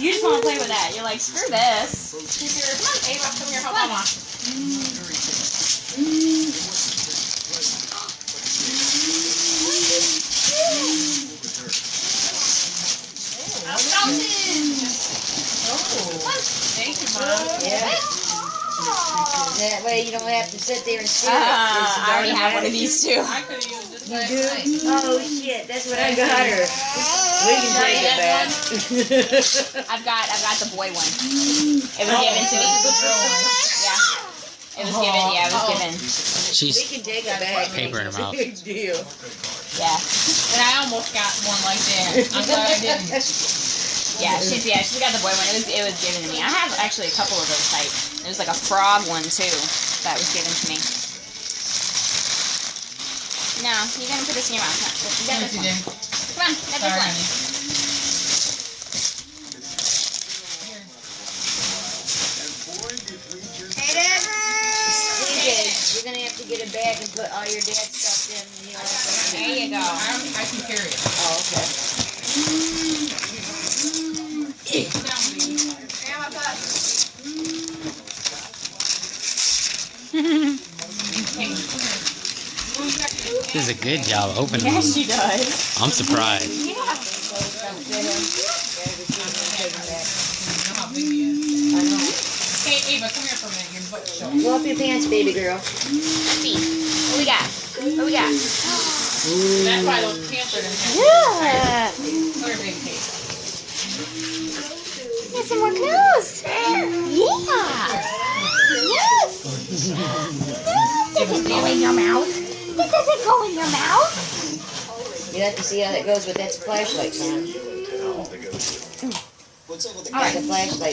You just want to play with that. You're like, screw this. Come on, Ava, come here, help Mama. Thank you, Mom. Yeah. That way you don't have to sit there and see it. I already have one of these too. I could have used this You last do? night. Oh shit, that's what I got her. We can take it back. I've got the boy one. It was given to me. Yeah. It was given. Yeah, it was given. We can take it back. Paper in her mouth. Big deal. Yeah. And I almost got one like that. I'm glad I didn't. She's got the boy one. It was given to me. I have actually a couple of those types. There's like a frog one too that was given to me. No, you're gonna put this in your mouth. No, you got this one. Come on, get this one. Hey, Dad. You're gonna have to get it back and put all your dad's stuff in. You know, There you go. I can carry it. oh, okay. This is a good job opening them. Yes, she does. I'm surprised. Yeah. Hey, Ava, come here for a minute. Your butt show. Blow up your pants, baby girl. Let's see. What we got? What we got? That's why those pants are going to Yeah. Come here, baby cake. Got some more clothes. Yeah. Yes. This doesn't go in your mouth. This doesn't go in your mouth. You have to see how that goes with that flashlight, son. What's up with the All right, the flashlight.